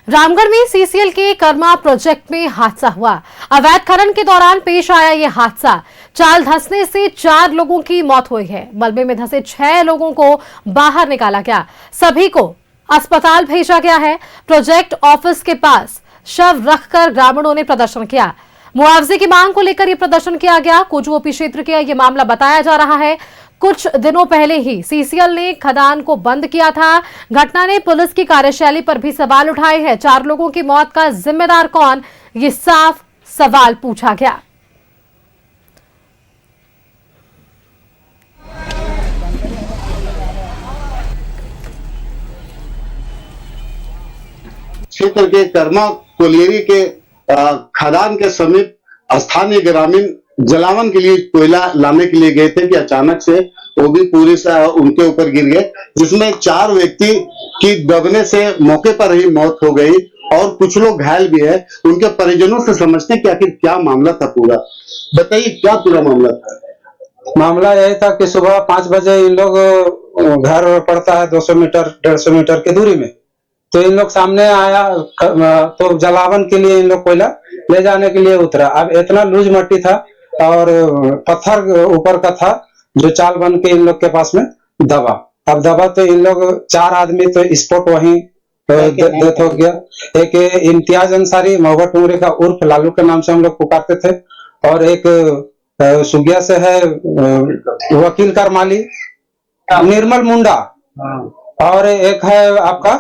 रामगढ़ में सीसीएल के कर्मा प्रोजेक्ट में हादसा हुआ। अवैध खनन के दौरान पेश आया ये हादसा। चाल धंसने से 4 लोगों की मौत हुई है। मलबे में धंसे 6 लोगों को बाहर निकाला गया। सभी को अस्पताल भेजा गया है। प्रोजेक्ट ऑफिस के पास शव रखकर ग्रामीणों ने प्रदर्शन किया। मुआवजे की मांग को लेकर यह प्रदर्शन किया गया। कुजू ओपी क्षेत्र का यह मामला बताया जा रहा है। कुछ दिनों पहले ही सीसीएल ने खदान को बंद किया था। घटना ने पुलिस की कार्यशैली पर भी सवाल उठाए हैं। 4 लोगों की मौत का जिम्मेदार कौन, ये साफ सवाल पूछा गया। क्षेत्र के कर्मा कोलियरी के खदान के समीप स्थानीय ग्रामीण जलावन के लिए कोयला लाने के लिए गए थे कि अचानक से वो भी पूरी उनके ऊपर गिर गए, जिसमें 4 व्यक्ति की दबने से मौके पर ही मौत हो गई और कुछ लोग घायल भी है। उनके परिजनों से समझते कि आखिर क्या मामला था पूरा। बताइए क्या पूरा मामला था। मामला यही था कि सुबह 5 बजे इन लोग घर पड़ता है 200 मीटर 150 मीटर की दूरी में, तो इन लोग सामने आया तो जलावन के लिए इन लोग कोयला ले जाने के लिए उतरा। अब इतना लूज मट्टी था और पत्थर ऊपर का था जो चाल बन के इन लोग के पास में दबा। अब दबा तो इन लोग 4 आदमी तो स्पॉट वहीं डेथ हो गया। एक इम्तियाज अंसारी महुआ टुंगरी का उर्फ लालू के नाम से हम लोग पुकारते थे, और एक सुगिया से है वकील करमाली निर्मल मुंडा, और एक है आपका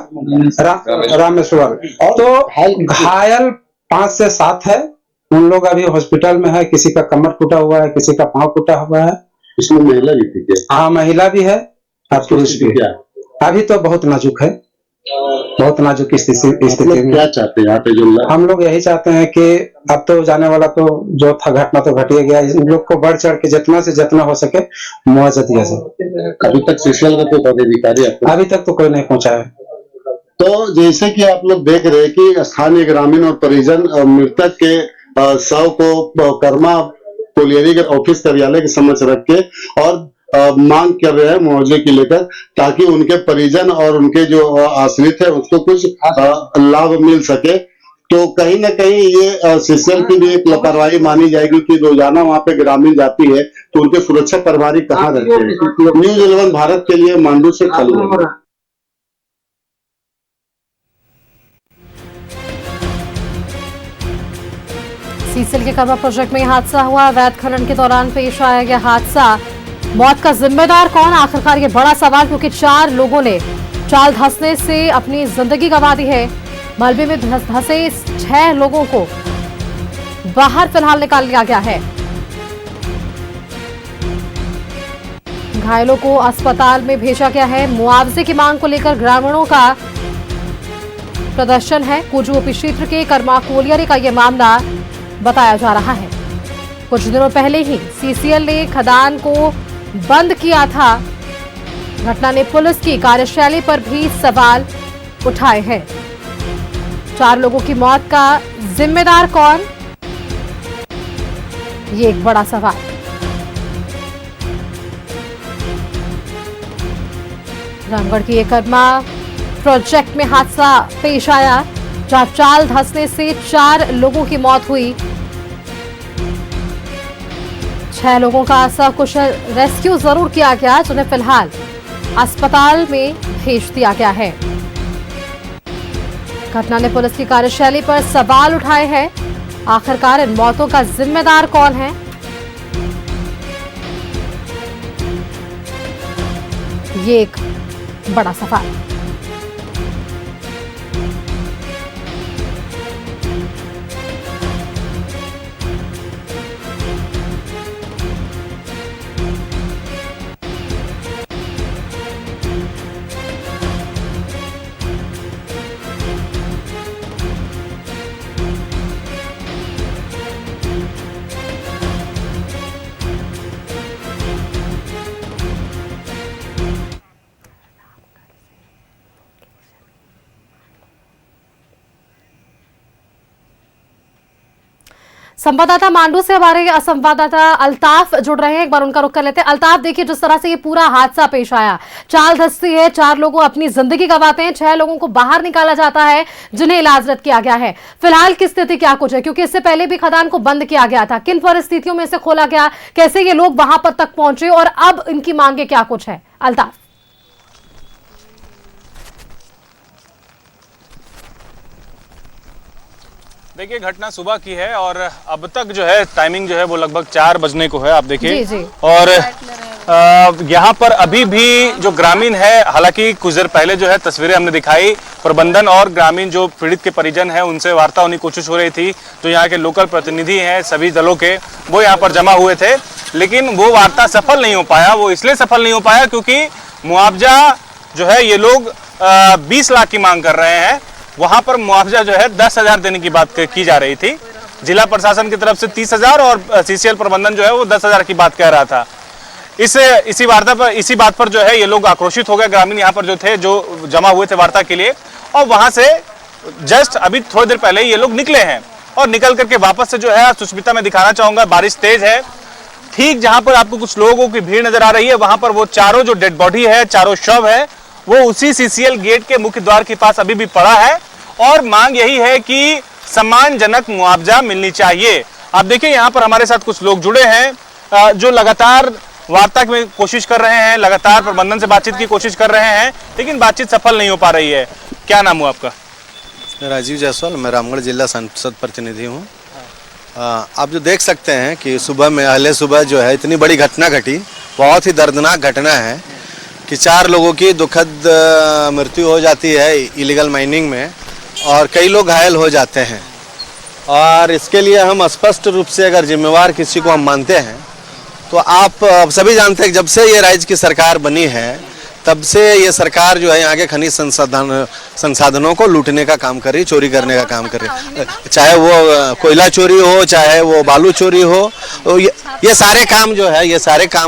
रामेश्वर। तो घायल 5 से 7 है। उन लोग अभी हॉस्पिटल में है। किसी का कमर टूटा हुआ है, किसी का पांव टूटा हुआ है। इसमें महिला भी थी क्या? हाँ, महिला भी है और पुरुष भी है। अभी तो बहुत नाजुक है, बहुत नाजुक स्थिति में। क्या चाहते हैं यहाँ पे जो हम लोग यही चाहते हैं कि अब तो जाने वाला तो जो था घटना तो घट ही गया। इन लोग को बढ़ चढ़ के जितना से जितना हो सके मुआवजा दिया जाए। अभी तक सीसीएल का कोई पदाधिकारी अभी तक तो कोई नहीं पहुंचा है। तो जैसे कि आप लोग देख रहे हैं कि स्थानीय ग्रामीण और परिजन मृतक के शव को कर्मा कोलियरी के ऑफिस कार्यालय के समक्ष रख के और मांग कर रहे हैं मुआवजे की लेकर, ताकि उनके परिजन और उनके जो आश्रित है उसको कुछ लाभ मिल सके। तो कहीं ना कहीं ये सीसीएल की भी एक लापरवाही मानी जाएगी कि रोजाना वहां पे ग्रामीण जाती है तो उनके सुरक्षा प्रभारी कहाँ रहते हैं। न्यूज़ 11 भारत के लिए मांडू से खाली। सीसीएल के कर्मा प्रोजेक्ट में हादसा हुआ। अवैध खनन के दौरान पेश आया यह हादसा। मौत का जिम्मेदार कौन, आखिरकार ये बड़ा सवाल, क्योंकि 4 लोगों ने चाल धंसने से अपनी जिंदगी गंवा दी है। मलबे में धंसे 6 लोगों को बाहर फिलहाल निकाल लिया गया है। घायलों को अस्पताल में भेजा गया है। मुआवजे की मांग को लेकर ग्रामीणों का प्रदर्शन है। कुजू ओपी क्षेत्र के कर्मा कोलियरी का यह मामला बताया जा रहा है। कुछ दिनों पहले ही सीसीएल ने खदान को बंद किया था। घटना ने पुलिस की कार्यशैली पर भी सवाल उठाए हैं। 4 लोगों की मौत का जिम्मेदार कौन, ये एक बड़ा सवाल। रामगढ़ की कर्मा प्रोजेक्ट में हादसा पेश आया, जहां चाल धंसने से 4 लोगों की मौत हुई। 6 लोगों का सकुशल रेस्क्यू जरूर किया गया, जिन्हें फिलहाल अस्पताल में भेज दिया गया है। घटना ने पुलिस की कार्यशैली पर सवाल उठाए हैं। आखिरकार इन मौतों का जिम्मेदार कौन है, ये एक बड़ा सवाल। संवाददाता मांडू से हमारे संवाददाता अल्ताफ जुड़ रहे हैं, एक बार उनका रुख कर लेते हैं। अल्ताफ, देखिए जिस तरह से ये पूरा हादसा पेश आया, चाल धसती है, 4 लोग अपनी जिंदगी गंवाते हैं, 6 लोगों को बाहर निकाला जाता है जिन्हें इलाजरत किया गया है। फिलहाल की स्थिति क्या कुछ है, क्योंकि इससे पहले भी खदान को बंद किया गया था, किन परिस्थितियों में इसे खोला गया, कैसे ये लोग वहां पर तक पहुंचे और अब इनकी मांगे क्या कुछ है? अल्ताफ। देखिए, घटना सुबह की है और अब तक जो है टाइमिंग जो है वो लगभग 4 बजने को है, आप देखिए। जी। और यहाँ पर अभी भी जो ग्रामीण है, हालांकि कुछ देर पहले जो है तस्वीरें हमने दिखाई, प्रबंधन और ग्रामीण जो पीड़ित के परिजन है उनसे वार्ता होने की कोशिश हो रही थी। जो यहाँ के लोकल प्रतिनिधि हैं सभी दलों के, वो यहाँ पर जमा हुए थे, लेकिन वो वार्ता सफल नहीं हो पाया। वो इसलिए सफल नहीं हो पाया क्योंकि मुआवजा जो है ये लोग 20 लाख की मांग कर रहे हैं। वहां पर मुआवजा जो है 10,000 देने की बात की जा रही थी। जिला प्रशासन की तरफ से 30,000 और सीसीएल प्रबंधन जो है वो 10,000 की बात कह रहा था। इसी बात पर जो है ये लोग आक्रोशित हो गए। ग्रामीण यहाँ पर जो थे, जो जमा हुए थे वार्ता के लिए, और वहां से जस्ट अभी थोड़ी देर पहले ये लोग निकले हैं और निकल करके वापस से जो है, सुष्मिता में दिखाना चाहूंगा, बारिश तेज है। ठीक जहां पर आपको कुछ लोगों की भीड़ नजर आ रही है, वहां पर वो चारों जो डेड बॉडी है, चारों शव है, वो उसी सीसीएल गेट के मुख्य द्वार के पास अभी भी पड़ा है और मांग यही है कि सम्मानजनक मुआवजा मिलनी चाहिए। आप देखिए, यहाँ पर हमारे साथ कुछ लोग जुड़े हैं जो लगातार वार्ता में कोशिश कर रहे हैं, लगातार प्रबंधन से बातचीत की कोशिश कर रहे हैं, लेकिन बातचीत सफल नहीं हो पा रही है। क्या नाम हुआ आपका? राजीव जायसवाल, मैं रामगढ़ जिला संसद प्रतिनिधि हूँ। आप जो देख सकते हैं कि सुबह में, अहले सुबह जो है इतनी बड़ी घटना घटी, बहुत ही दर्दनाक घटना है कि 4 लोगों की दुखद मृत्यु हो जाती है इलीगल माइनिंग में और कई लोग घायल हो जाते हैं। और इसके लिए हम स्पष्ट रूप से अगर जिम्मेवार किसी को हम मानते हैं तो आप सभी जानते हैं कि जब से ये राज्य की सरकार बनी है तब से ये सरकार जो है यहाँ के खनिज संसाधनों को लूटने का काम कर रही, चोरी करने का काम कर रही। चाहे वो कोयला चोरी हो, चाहे वो बालू चोरी हो, ये सारे काम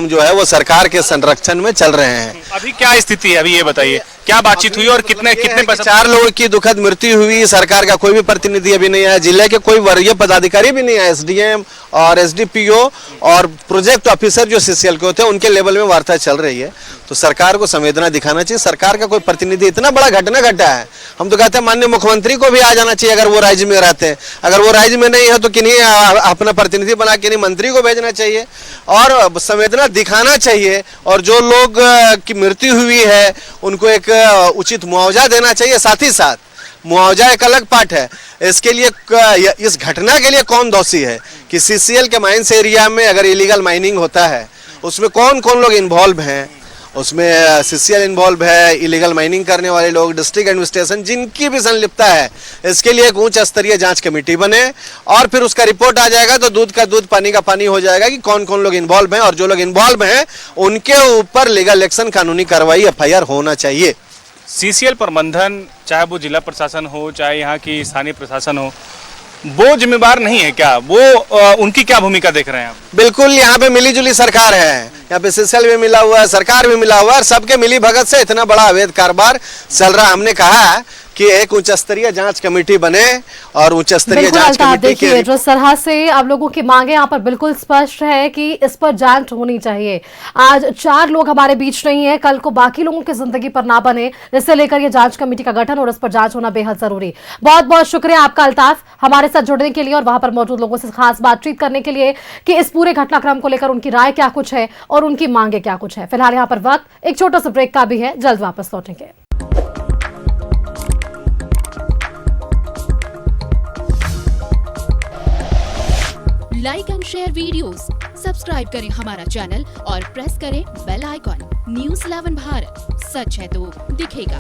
जो है वो सरकार के संरक्षण में चल रहे हैं। अभी क्या स्थिति है, अभी ये बताइए, क्या बातचीत हुई और कितने 4 लोगों की दुखद मृत्यु हुई। सरकार का कोई भी प्रतिनिधि अभी नहीं आया, जिले के कोई वरीय पदाधिकारी भी नहीं आए। एसडीएम और एसडीपीओ और प्रोजेक्ट ऑफिसर जो सीसीएल के होते हैं उनके लेवल में वार्ता चल रही है। तो सरकार को संवेदना दिखाना चाहिए। सरकार का कोई प्रतिनिधि, इतना बड़ा घटना घटा है, हम तो कहते हैं माननीय मुख्यमंत्री को भी आ जाना चाहिए अगर वो राज्य में रहते हैं। अगर वो राज्य में नहीं है तो किन्हीं अपना प्रतिनिधि बना किन्हीं मंत्री को भेजना चाहिए और संवेदना दिखाना चाहिए। और जो लोग की मृत्यु हुई है उनको एक उचित मुआवजा देना चाहिए। साथ ही साथ मुआवजा एक अलग पार्ट है, इसके लिए इस घटना के लिए कौन दोषी है कि सीसीएल के माइंस एरिया में अगर इलीगल माइनिंग होता है उसमें कौन कौन लोग इन्वॉल्व हैं। उसमें सीसीएल इन्वॉल्व है, इलीगल माइनिंग करने वाले लोग, डिस्ट्रिक्ट एडमिनिस्ट्रेशन, जिनकी भी संलिप्तता है। इसके लिए एक उच्च स्तरीय जांच कमेटी बने और फिर उसका रिपोर्ट आ जाएगा तो दूध का दूध पानी का पानी हो जाएगा कि कौन कौन लोग इन्वॉल्व हैं। और जो लोग इन्वॉल्व हैं उनके ऊपर लीगल एक्शन, कानूनी कार्रवाई, एफआईआर होना चाहिए। सीसीएल प्रबंधन, चाहे वो जिला प्रशासन हो, चाहे यहाँ की स्थानीय प्रशासन हो, वो जिम्मेदार नहीं है क्या? वो उनकी क्या भूमिका देख रहे हैं आप? बिल्कुल, यहाँ पे मिलीजुली सरकार है, यहाँ पे सीसीएल भी मिला हुआ है, सरकार भी मिला हुआ है और सबके मिली भगत से इतना बड़ा अवैध कारोबार चल रहा है। हमने कहा कि एक उच्च स्तरीय जांच कमेटी बने और उच्च स्तरीय जांच कमेटी के जिस तरह से आप लोगों की मांगे यहाँ पर बिल्कुल स्पष्ट है कि इस पर जांच होनी चाहिए। आज 4 लोग हमारे बीच नहीं है, कल को बाकी लोगों की जिंदगी पर ना बने, इससे लेकर ये जांच कमेटी का गठन और इस पर जांच होना बेहद जरूरी। बहुत बहुत शुक्रिया आपका अल्ताफ, हमारे साथ जुड़ने के लिए और वहां पर मौजूद लोगों से खास बातचीत करने के लिए कि इस पूरे घटनाक्रम को लेकर उनकी राय क्या कुछ है और उनकी मांगे क्या कुछ है। फिलहाल यहाँ पर वक्त एक छोटा सा ब्रेक का भी है, जल्द वापस लौटेंगे। Like and share videos, subscribe करें हमारा चैनल और प्रेस करें बेल आइकॉन। न्यूज़ 11 भारत, सच है तो दिखेगा।